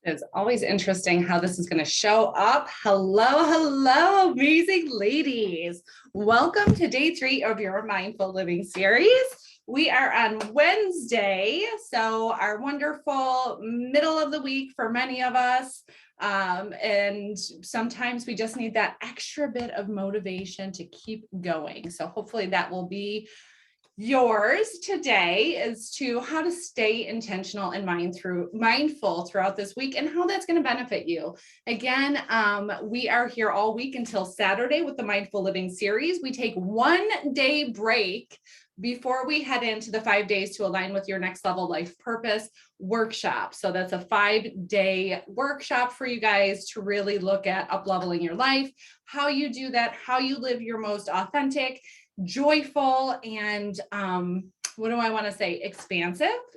It's always interesting how this is going to show up. Hello, amazing ladies. Welcome to day 3 of your Mindful Living series. We are on Wednesday, so our wonderful middle of the week for many of us. And sometimes we just need that extra bit of motivation to keep going. So hopefully that will be yours today, as to how to stay intentional and mindful throughout this week and how that's going to benefit you. Again, we are here all week until Saturday with the Mindful Living series. We take 1 day break before we head into the 5 days to align with your next level life purpose workshop. So that's a 5-day workshop for you guys to really look at up-leveling your life, how you do that, how you live your most authentic, joyful, and what do I want to say?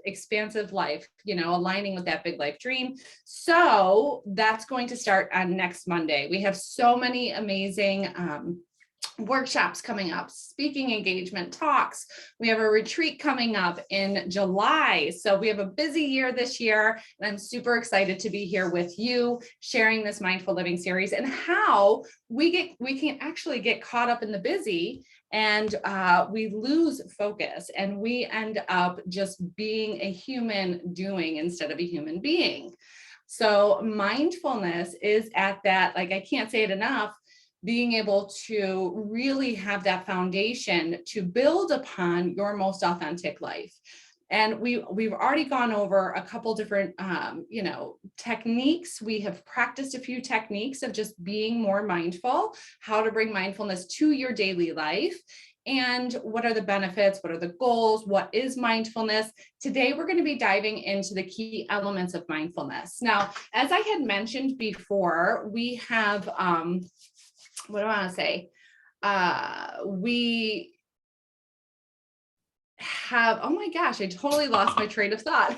Expansive life, aligning with that big life dream. So that's going to start on next Monday. We have so many amazing workshops coming up, speaking engagement talks. We have a retreat coming up in July. So we have a busy year this year, and I'm super excited to be here with you, sharing this Mindful Living series and how we can actually get caught up in the busy, and we lose focus, and we end up just being a human doing instead of a human being. So mindfulness is at that, like, I can't say it enough, being able to really have that foundation to build upon your most authentic life. And we've already gone over a couple different, techniques. We have practiced a few techniques of just being more mindful, how to bring mindfulness to your daily life, and what are the benefits, what are the goals, what is mindfulness. Today, we're going to be diving into the key elements of mindfulness. Now, as I had mentioned before, we have, what do I want to say? We have, oh my gosh, I totally lost my train of thought.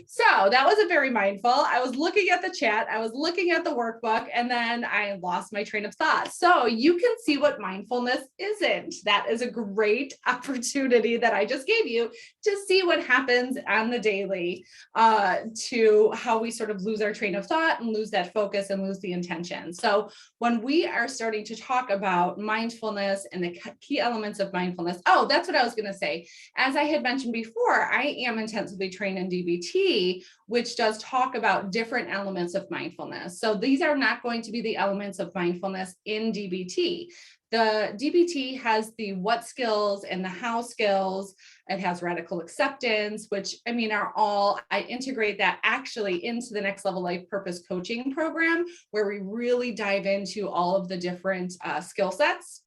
So that wasn't very mindful. I was looking at the chat, I was looking at the workbook, and then I lost my train of thought. So you can see what mindfulness isn't. That is a great opportunity that I just gave you to see what happens on the daily, to how we sort of lose our train of thought and lose that focus and lose the intention. So when we are starting to talk about mindfulness and the key elements of mindfulness, oh, that's what I was going to say. As I had mentioned before, I am intensively trained in DBT, which does talk about different elements of mindfulness. So these are not going to be the elements of mindfulness in DBT. The DBT has the what skills and the how skills. It has radical acceptance, which are all, I integrate that actually into the next level life purpose coaching program, where we really dive into all of the different skill sets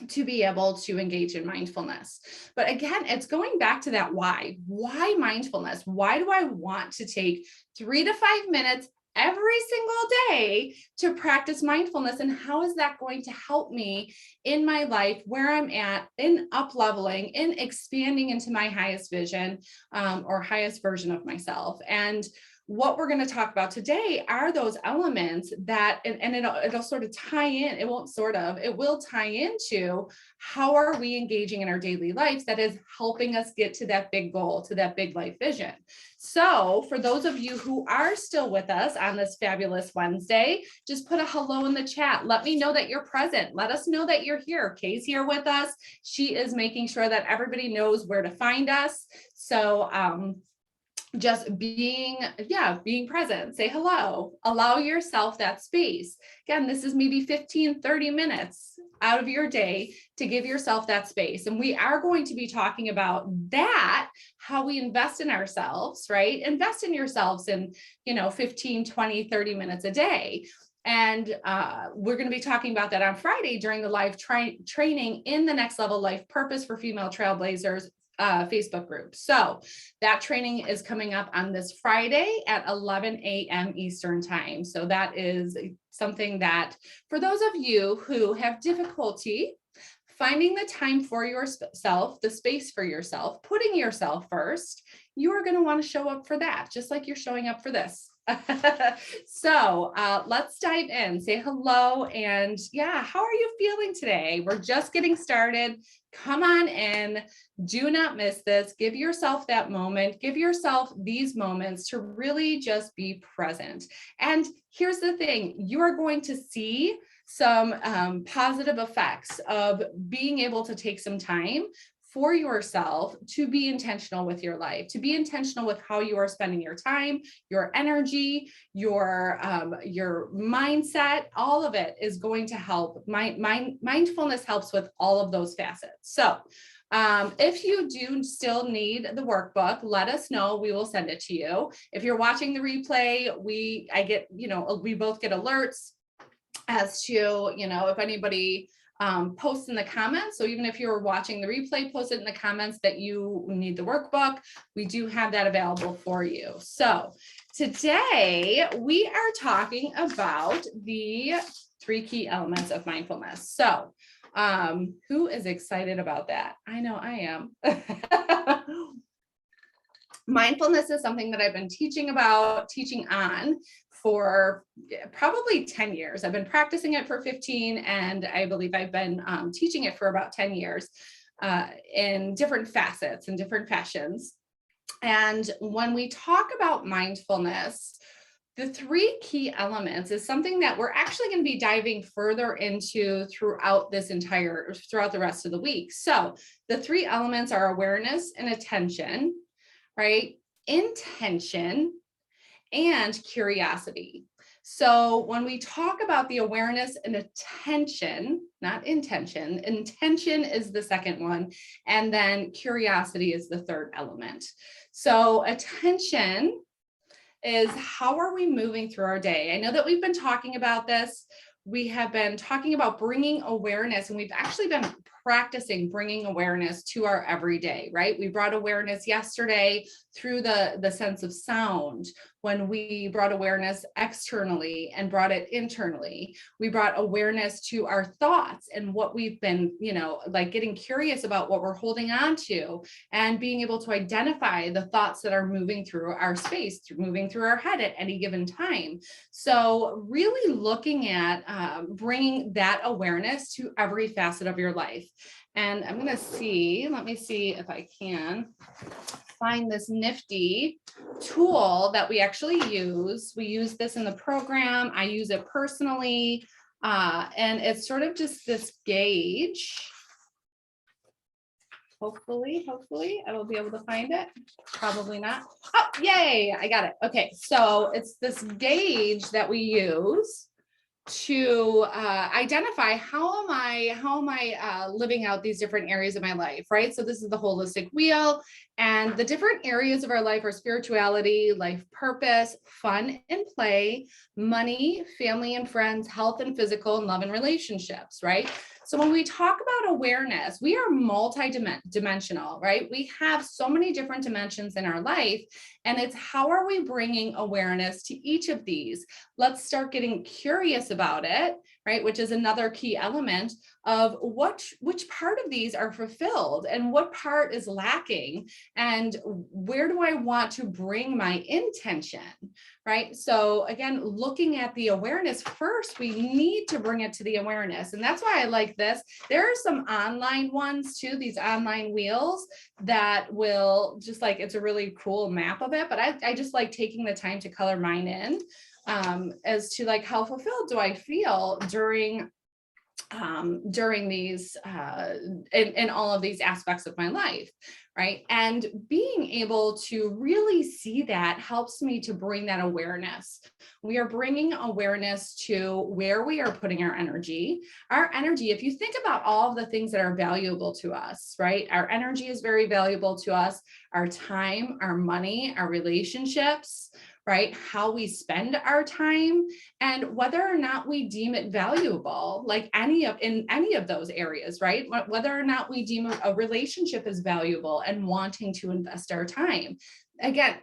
to be able to engage in mindfulness. But again, it's going back to that why mindfulness? Why do I want to take 3 to 5 minutes every single day to practice mindfulness? And how is that going to help me in my life, where I'm at, in up-leveling, in expanding into my highest vision, or highest version of myself? And what we're going to talk about today are those elements that, and it'll sort of tie in, it will tie into how are we engaging in our daily lives that is helping us get to that big goal, to that big life vision. So for those of you who are still with us on this fabulous Wednesday, just put a hello in the chat. Let me know that you're present. Let us know that you're here. Kay's here with us. She is making sure that everybody knows where to find us. So, just being present, say hello, allow yourself that space. Again, this is maybe 15, 30 minutes out of your day to give yourself that space. And we are going to be talking about that, how we invest in ourselves, right? Invest in yourselves in, 15, 20, 30 minutes a day. And we're going to be talking about that on Friday during the live training in the Next Level Life Purpose for Female Trailblazers Facebook group. So that training is coming up on this Friday at 11 a.m. Eastern time. So that is something that for those of you who have difficulty finding the time for yourself, the space for yourself, putting yourself first, you are going to want to show up for that, just like you're showing up for this. So let's dive in, say hello. And yeah, how are you feeling today? We're just getting started. Come on in. Do not miss this. Give yourself that moment. Give yourself these moments to really just be present. And here's the thing, you are going to see some positive effects of being able to take some time for yourself to be intentional with your life, to be intentional with how you are spending your time, your energy, your mindset. All of it is going to help. Mindfulness helps with all of those facets. So if you do still need the workbook, let us know. We will send it to you. If you're watching the replay, we both get alerts as to, if anybody post in the comments. So even if you're watching the replay, post it in the comments that you need the workbook. We do have that available for you. So today we are talking about the 3 key elements of mindfulness. So who is excited about that? I know I am. Mindfulness is something that I've been teaching on for probably 10 years. I've been practicing it for 15, and I believe I've been teaching it for about 10 years in different facets and different fashions. And when we talk about mindfulness, the 3 key elements is something that we're actually going to be diving further into throughout the rest of the week. So the 3 elements are awareness and attention, right? Intention and curiosity. So when we talk about the awareness and attention, not intention, intention is the second one, and then curiosity is the third element. So attention is how are we moving through our day? I know that we've been talking about this. We have been talking about bringing awareness, and we've actually been practicing bringing awareness to our everyday, right? We brought awareness yesterday through the sense of sound, when we brought awareness externally and brought it internally. We brought awareness to our thoughts and what we've been, like getting curious about what we're holding on to and being able to identify the thoughts that are moving through our space, moving through our head at any given time. So really looking at bringing that awareness to every facet of your life. And I'm going to let me see if I can find this nifty tool that we actually use. We use this in the program. I use it personally. And it's sort of just this gauge. Hopefully I will be able to find it. Probably not. Oh, yay, I got it. Okay, so it's this gauge that we use to identify how am I living out these different areas of my life, right? So this is the holistic wheel, and the different areas of our life are spirituality, life purpose, fun and play, money, family and friends, health and physical, and love and relationships, right? So when we talk about awareness, we are multi-dimensional, right? We have so many different dimensions in our life, and it's how are we bringing awareness to each of these? Let's start getting curious about it, right? Which is another key element of which part of these are fulfilled and what part is lacking, and where do I want to bring my intention, right? So again, looking at the awareness first, we need to bring it to the awareness. And that's why I like this. There are some online ones too, these online wheels that will just like, it's a really cool map of it, but I just like taking the time to color mine in as to like, how fulfilled do I feel during these in all of these aspects of my life, right? And being able to really see that helps me to bring that awareness. We are bringing awareness to where we are putting our energy. Our energy, if you think about all of the things that are valuable to us, right? Our energy is very valuable to us, our time, our money, our relationships, right? How we spend our time, and whether or not we deem it valuable, like in any of those areas, right? Whether or not we deem a relationship as valuable and wanting to invest our time. Again,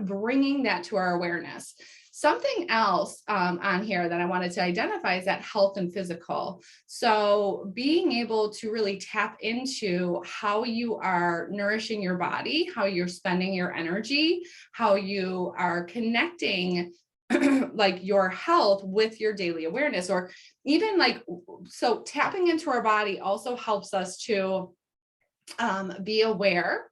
bringing that to our awareness. Something else on here that I wanted to identify is that health and physical. So being able to really tap into how you are nourishing your body, how you're spending your energy, how you are connecting like your health with your daily awareness, or even like, so tapping into our body also helps us to be aware,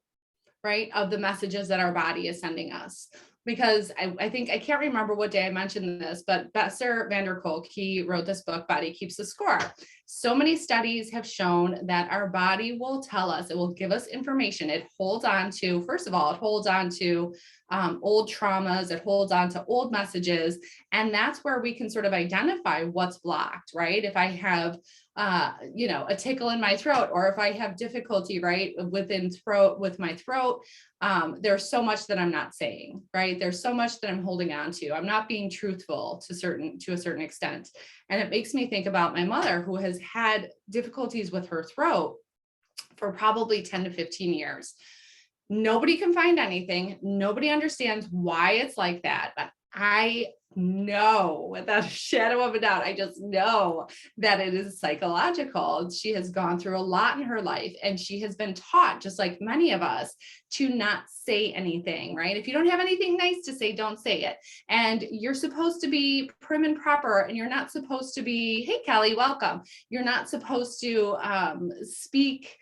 right, of the messages that our body is sending us. Because I think, I can't remember what day I mentioned this, but Bessel van der Kolk, he wrote this book, Body Keeps the Score. So many studies have shown that our body will tell us, it will give us information. It holds on to, first of all, it holds on to old traumas, it holds on to old messages. And that's where we can sort of identify what's blocked, right? If I have a tickle in my throat, or if I have difficulty, right, with my throat, there's so much that I'm not saying, right? There's so much that I'm holding on to. I'm not being truthful to a certain extent. And it makes me think about my mother, who has had difficulties with her throat for probably 10 to 15 years. Nobody can find anything. Nobody understands why it's like that. But I know without a shadow of a doubt, I just know that it is psychological. She has gone through a lot in her life, and she has been taught, just like many of us, to not say anything, right? If you don't have anything nice to say, don't say it. And you're supposed to be prim and proper, and you're not supposed to be, hey, Kelly, welcome. You're not supposed to speak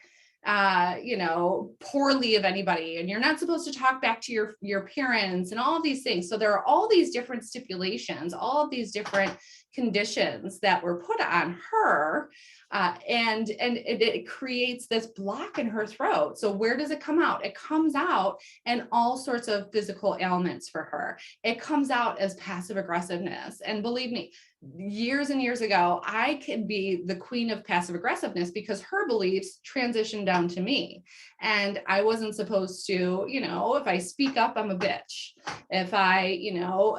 poorly of anybody, and you're not supposed to talk back to your parents, and all of these things. So there are all these different stipulations, all of these different conditions that were put on her, and it creates this block in her throat. So where does it come out? It comes out in all sorts of physical ailments for her. It comes out as passive aggressiveness. And believe me, years and years ago, I could be the queen of passive aggressiveness because her beliefs transitioned down to me. And I wasn't supposed to, if I speak up, I'm a bitch. If I,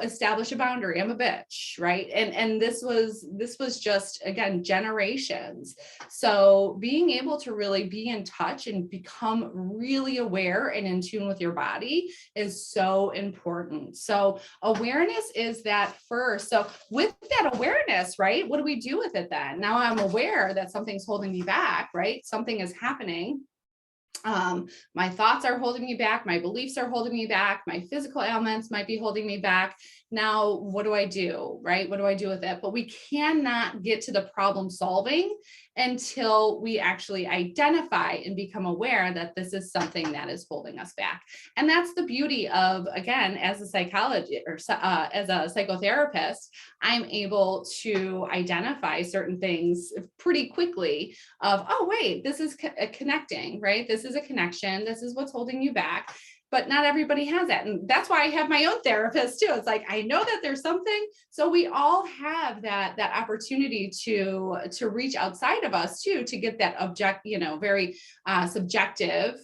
establish a boundary, I'm a bitch, right? And this was just, again, generations. So being able to really be in touch and become really aware and in tune with your body is so important. So awareness is that first. So with that awareness, right, what do we do with it then? Now I'm aware that something's holding me back, right? Something is happening. My thoughts are holding me back. My beliefs are holding me back. My physical ailments might be holding me back. Now, what do I do, right? What do I do with it? But we cannot get to the problem solving until we actually identify and become aware that this is something that is holding us back. And that's the beauty of, again, as a psychologist or as a psychotherapist, I'm able to identify certain things pretty quickly of, oh, wait, this is connecting, right? This is a connection. This is what's holding you back. But not everybody has that. And that's why I have my own therapist too. It's like, I know that there's something. So we all have that opportunity to reach outside of us too, to get that very objective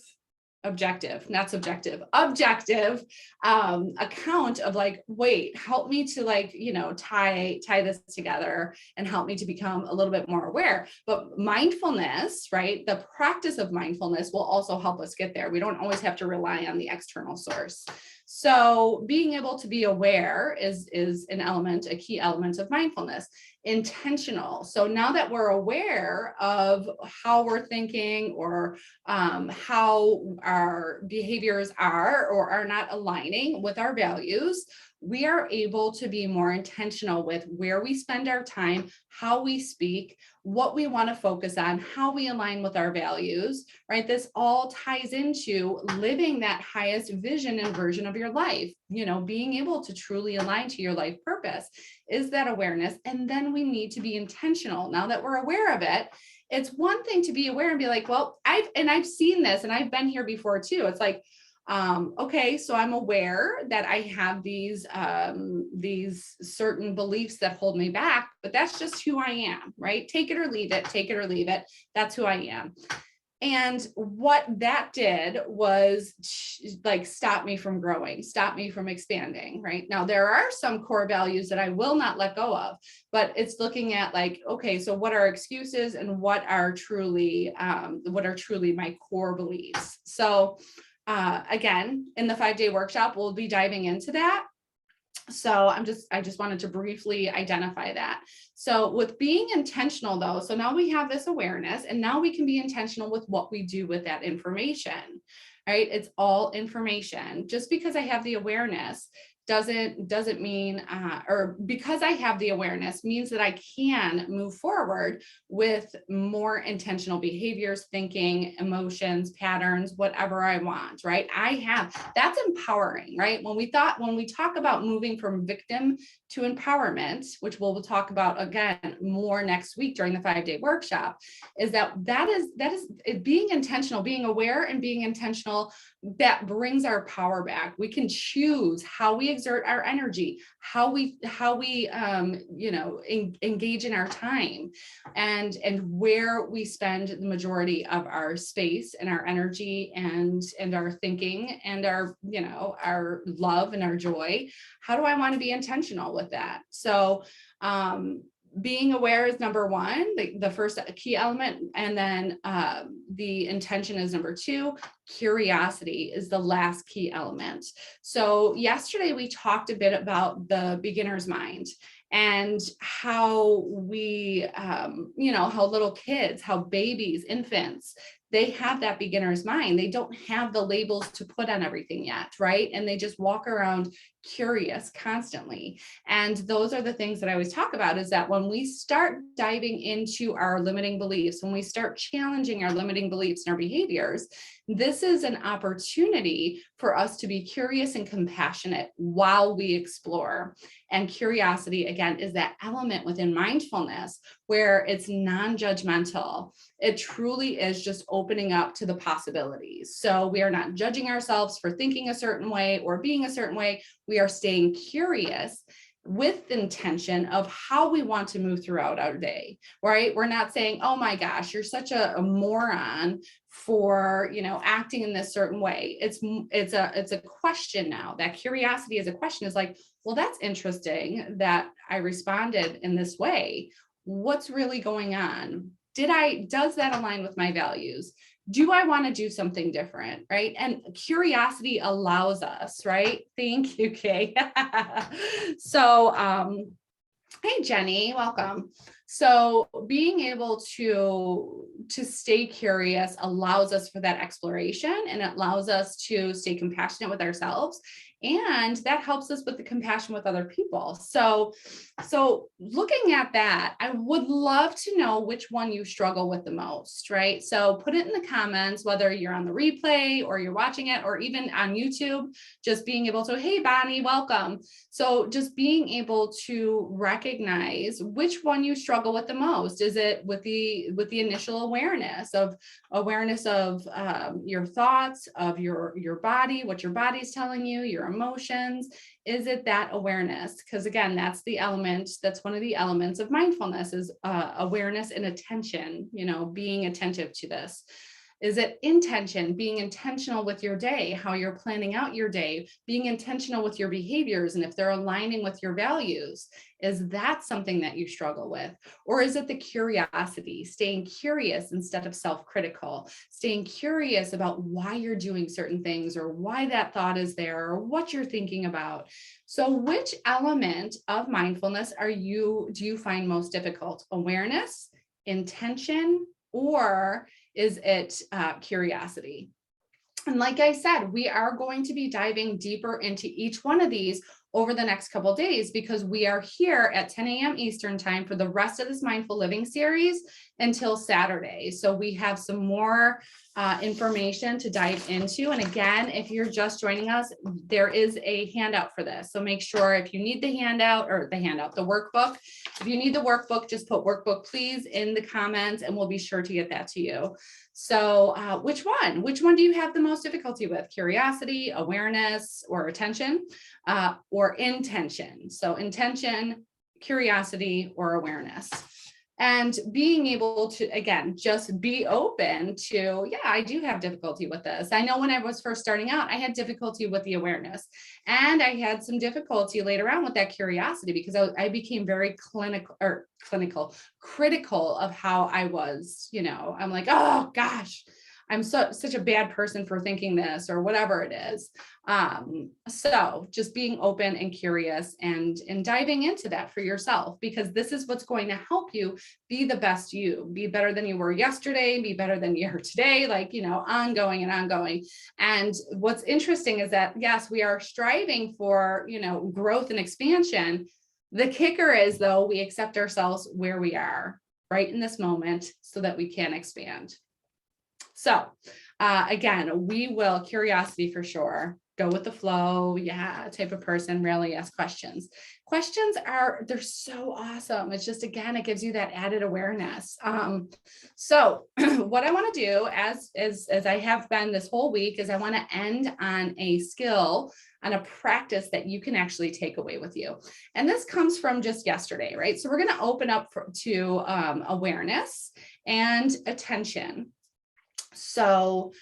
account of like, wait, help me to tie this together and help me to become a little bit more aware. But mindfulness, right? The practice of mindfulness will also help us get there. We don't always have to rely on the external source. So being able to be aware is a key element of mindfulness. Intentional. So now that we're aware of how we're thinking or how our behaviors are or are not aligning with our values, we are able to be more intentional with where we spend our time, how we speak, what we want to focus on, how we align with our values, right? This all ties into living that highest vision and version of your life, being able to truly align to your life purpose is that awareness. And then we need to be intentional. Now that we're aware of it, it's one thing to be aware and be like, well, I've seen this and I've been here before too. It's like, okay, so I'm aware that I have these certain beliefs that hold me back, but that's just who I am, right? Take it or leave it. That's who I am. And what that did was stop me from growing, stop me from expanding, right? Now, there are some core values that I will not let go of, but it's looking at okay, so what are excuses and what are truly my core beliefs? So again, in the 5-day workshop, we'll be diving into that. So I just wanted to briefly identify that. So with being intentional though, so now we have this awareness and now we can be intentional with what we do with that information, right? It's all information. Just because I have the awareness doesn't mean, or because I have the awareness means that I can move forward with more intentional behaviors, thinking, emotions, patterns, whatever I want, right? That's empowering, right? When we talk about moving from victim to empowerment, which we'll talk about again more next week during the 5-day workshop, is that is being intentional, being aware and being intentional. That brings our power back. We can choose how we exert our energy, how we engage in our time, and where we spend the majority of our space and our energy and our thinking and our love and our joy. How do I want to be intentional with that? So being aware is number one, the first key element, and then the intention is number two. Curiosity is the last key element. So yesterday we talked a bit about the beginner's mind and how we, how little kids, how babies, infants, they have that beginner's mind. They don't have the labels to put on everything yet, right? And they just walk around curious constantly. And those are the things that I always talk about, is that when we start diving into our limiting beliefs, when we start challenging our limiting beliefs and our behaviors, this is an opportunity for us to be curious and compassionate while we explore. And curiosity, again, is that element within mindfulness where it's non-judgmental. It truly is just opening up to the possibilities. So we are not judging ourselves for thinking a certain way or being a certain way. We are staying curious with intention of how we want to move throughout our day, right? We're not saying, oh my gosh, you're such a moron for, acting in this certain way. It's a question now. That curiosity is a question, is like, well, that's interesting that I responded in this way. What's really going on? Does that align with my values? Do I want to do something different, right? And curiosity allows us, right? Thank you, Kay. So, hey, Jenny, welcome. So being able to stay curious allows us for that exploration, and it allows us to stay compassionate with ourselves. And that helps us with the compassion with other people. So looking at that, I would love to know which one you struggle with the most, right? So put it in the comments, whether you're on the replay or you're watching it, or even on YouTube, just being able to, hey, Bonnie, welcome. So just being able to recognize which one you struggle with the most. Is it with the initial awareness of your thoughts, of your body, what your body's telling you, your emotions? Is it that awareness? Because again, that's one of the elements of mindfulness, is awareness and attention, being attentive to this. Is it intention, being intentional with your day, how you're planning out your day, being intentional with your behaviors, and if they're aligning with your values? Is that something that you struggle with? Or is it the curiosity, staying curious instead of self-critical, staying curious about why you're doing certain things, or why that thought is there, or what you're thinking about? So which element of mindfulness do you find most difficult? Awareness, intention, or is it curiosity? And like I said, we are going to be diving deeper into each one of these over the next couple of days, because we are here at 10 a.m. Eastern time for the rest of this mindful living series until Saturday. So we have some more information to dive into. And again, if you're just joining us, there is a handout for this. So make sure, if you need the workbook, if you need the workbook, just put workbook please in the comments and we'll be sure to get that to you. So which one do you have the most difficulty with? Curiosity, awareness, or attention, or intention? So intention, curiosity, or awareness. And being able to, again, just be open to, yeah, I do have difficulty with this. I know when I was first starting out, I had difficulty with the awareness, and I had some difficulty later on with that curiosity, because I became very critical of how I was, I'm like, oh gosh, I'm such a bad person for thinking this, or whatever it is. So just being open and curious and diving into that for yourself, because this is what's going to help you be the best you, be better than you were yesterday, be better than you are today, like, ongoing and ongoing. And what's interesting is that, yes, we are striving for, growth and expansion. The kicker is, though, we accept ourselves where we are right in this moment so that we can expand. So again, we will, curiosity for sure, go with the flow, type of person, rarely ask questions. Questions they're so awesome. It's just, again, it gives you that added awareness. So what I want to do, as I have been this whole week, is I want to end on a skill, on a practice that you can actually take away with you. And this comes from just yesterday, right? So we're going to open up to awareness and attention. So,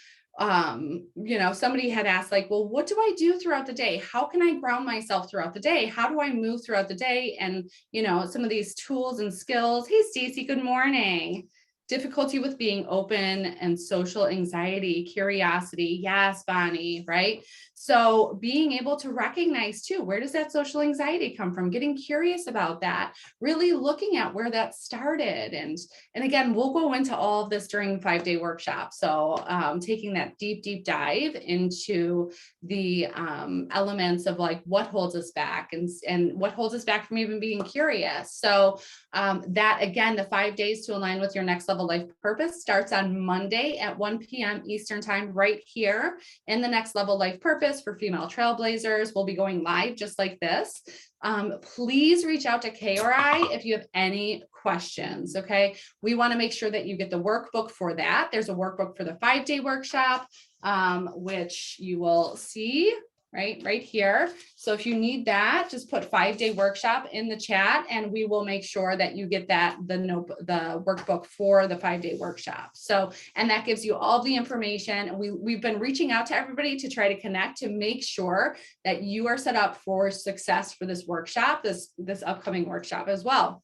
somebody had asked, like, well, what do I do throughout the day? How can I ground myself throughout the day? How do I move throughout the day? And, some of these tools and skills. Hey, Stacy, good morning. Difficulty with being open and social anxiety, curiosity. Yes, Bonnie, right? So being able to recognize too, where does that social anxiety come from? Getting curious about that, really looking at where that started. And again, we'll go into all of this during the 5-day workshop. So taking that deep dive into the elements of, like, what holds us back and what holds us back from even being curious. So that, again, the 5 days to align with your next level life purpose starts on Monday at 1 p.m. Eastern time, right here in the Next Level Life Purpose for Female Trailblazers. We'll be going live just like this. Please reach out to Kay or I if you have any questions. Okay. We want to make sure that you get the workbook for that. There's a workbook for the 5-day workshop, which you will see right here. So if you need that, just put 5-day workshop in the chat, and we will make sure that you get the workbook for the 5-day workshop. So, and that gives you all the information. We've been reaching out to everybody to try to connect, to make sure that you are set up for success for this workshop, this upcoming workshop as well.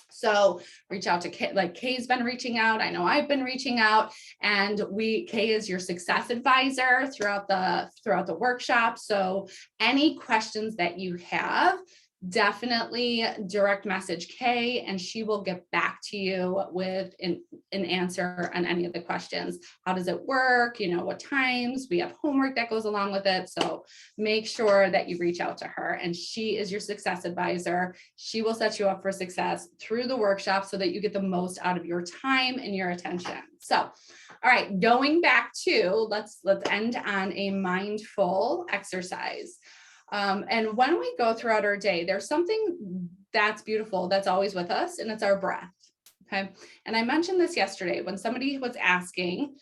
So reach out to Kay, like Kay's been reaching out. I know I've been reaching out, and Kay is your success advisor throughout the workshop. So any questions that you have, definitely direct message Kay, and she will get back to you with an answer on any of the questions. How does it work? What times? We have homework that goes along with it. So make sure that you reach out to her, and she is your success advisor. She will set you up for success through the workshop so that you get the most out of your time and your attention. So, all right, going back to, let's end on a mindful exercise. And when we go throughout our day, there's something that's beautiful that's always with us, and it's our breath. Okay. And I mentioned this yesterday when somebody was asking,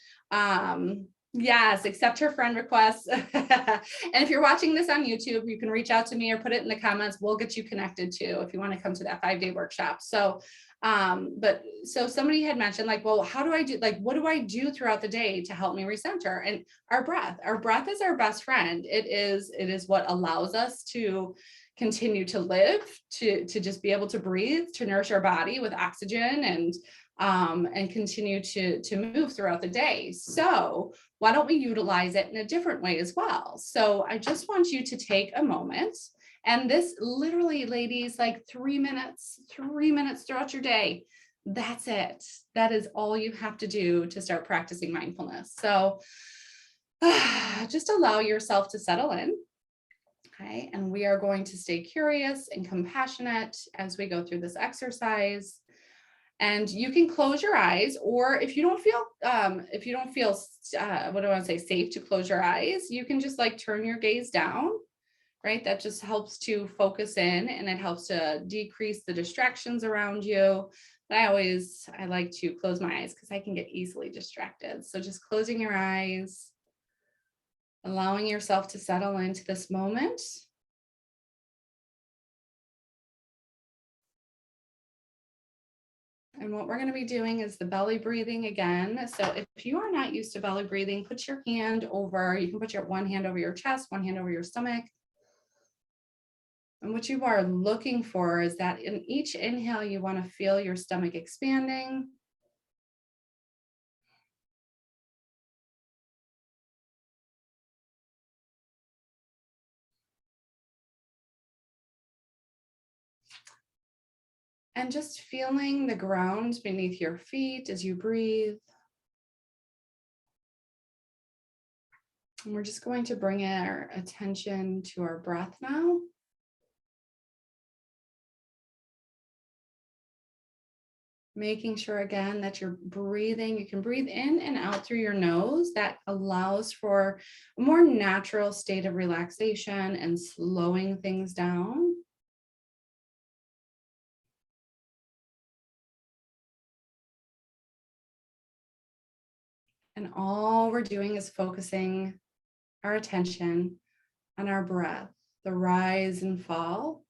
yes, accept her friend requests. And if you're watching this on YouTube, you can reach out to me or put it in the comments. We'll get you connected too if you want to come to that 5-day workshop. So so somebody had mentioned, like, well, how do I do, like, what do I do throughout the day to help me recenter? And our breath is our best friend. It is what allows us to continue to live, to just be able to breathe, to nourish our body with oxygen, and continue to move throughout the day. So why don't we utilize it in a different way as well? So I just want you to take a moment. And this literally, ladies, like 3 minutes throughout your day. That's it. That is all you have to do to start practicing mindfulness. So just allow yourself to settle in. Okay. And we are going to stay curious and compassionate as we go through this exercise. And you can close your eyes, or if you don't feel, what do I want to say, safe to close your eyes, you can just, like, turn your gaze down. Right? That just helps to focus in, and it helps to decrease the distractions around you. But I like to close my eyes because I can get easily distracted. So just closing your eyes, allowing yourself to settle into this moment. And what we're going to be doing is the belly breathing again. So if you are not used to belly breathing, put your hand over, you can put your one hand over your chest, one hand over your stomach. And what you are looking for is that in each inhale, you want to feel your stomach expanding. And just feeling the ground beneath your feet as you breathe. And we're just going to bring our attention to our breath now. Making sure again that you're breathing. You can breathe in and out through your nose. That allows for a more natural state of relaxation and slowing things down. And all we're doing is focusing our attention on our breath, the rise and fall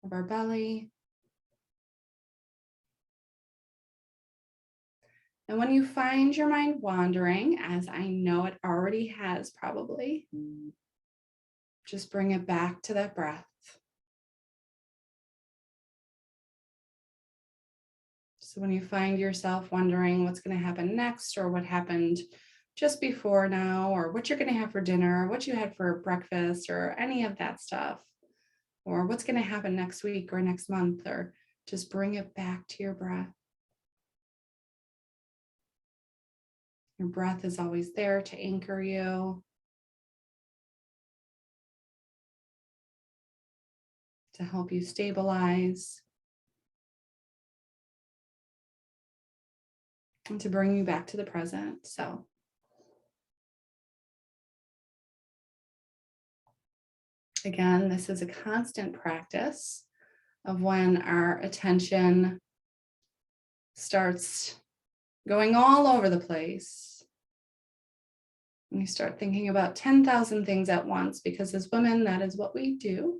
of our belly. And when you find your mind wandering, as I know it already has probably, just bring it back to that breath. So when you find yourself wondering what's going to happen next, or what happened just before now, or what you're going to have for dinner, or what you had for breakfast, or any of that stuff, or what's going to happen next week or next month, or just bring it back to your breath. Your breath is always there to anchor you, to help you stabilize, and to bring you back to the present. So again, this is a constant practice of when our attention starts going all over the place. And you start thinking about 10,000 things at once, because as women, that is what we do.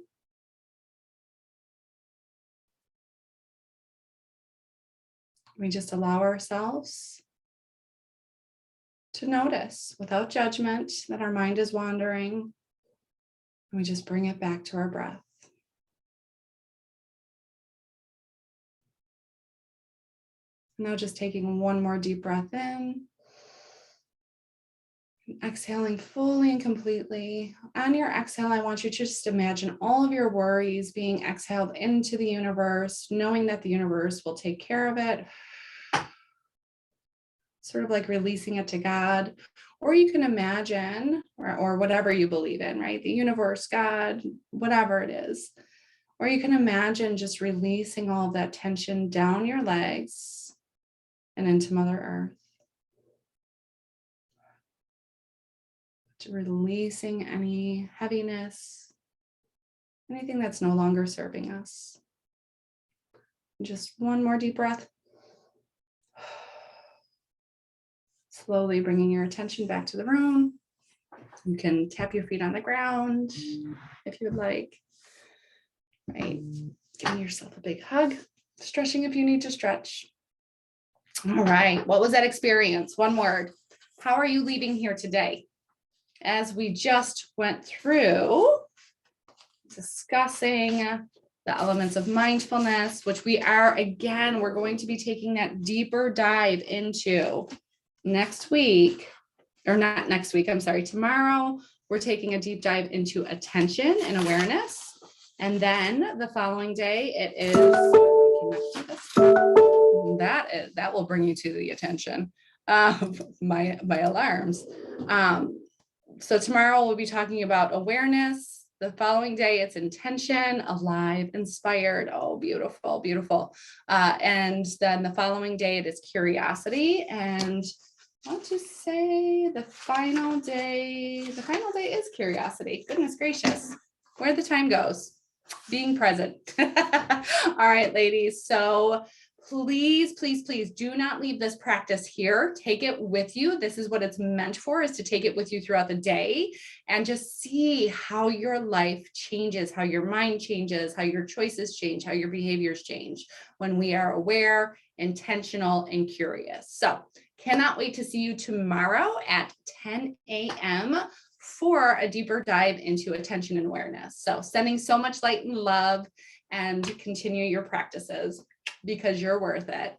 We just allow ourselves to notice without judgment that our mind is wandering. And we just bring it back to our breath. Now just taking one more deep breath in. Exhaling fully and completely. On your exhale, I want you to just imagine all of your worries being exhaled into the universe, knowing that the universe will take care of it. Sort of like releasing it to God. Or you can imagine, or whatever you believe in, right? The universe, God, whatever it is. Or you can imagine just releasing all of that tension down your legs and into Mother Earth. Releasing any heaviness, anything that's no longer serving us. Just one more deep breath. Slowly bringing your attention back to the room. You can tap your feet on the ground if you would like. Right. Giving yourself a big hug. Stretching if you need to stretch. All right. What was that experience? One word. How are you leaving here today? As we just went through discussing the elements of mindfulness, which we're going to be taking that deeper dive into next week, or not next week, I'm sorry, tomorrow, we're taking a deep dive into attention and awareness. And then the following day, it is, that will bring you to the attention of my alarms. So tomorrow we'll be talking about awareness. The following day, it's intention, alive, inspired. Oh, beautiful, beautiful. And then the following day, it is curiosity. And I want to say the final day is curiosity. Goodness gracious, where the time goes. Being present. All right, ladies. So please, please, please do not leave this practice here. Take it with you. This is what it's meant for, is to take it with you throughout the day and just see how your life changes, how your mind changes, how your choices change, how your behaviors change when we are aware, intentional, and curious. So cannot wait to see you tomorrow at 10 a.m. for a deeper dive into attention and awareness. So sending so much light and love, and continue your practices because you're worth it.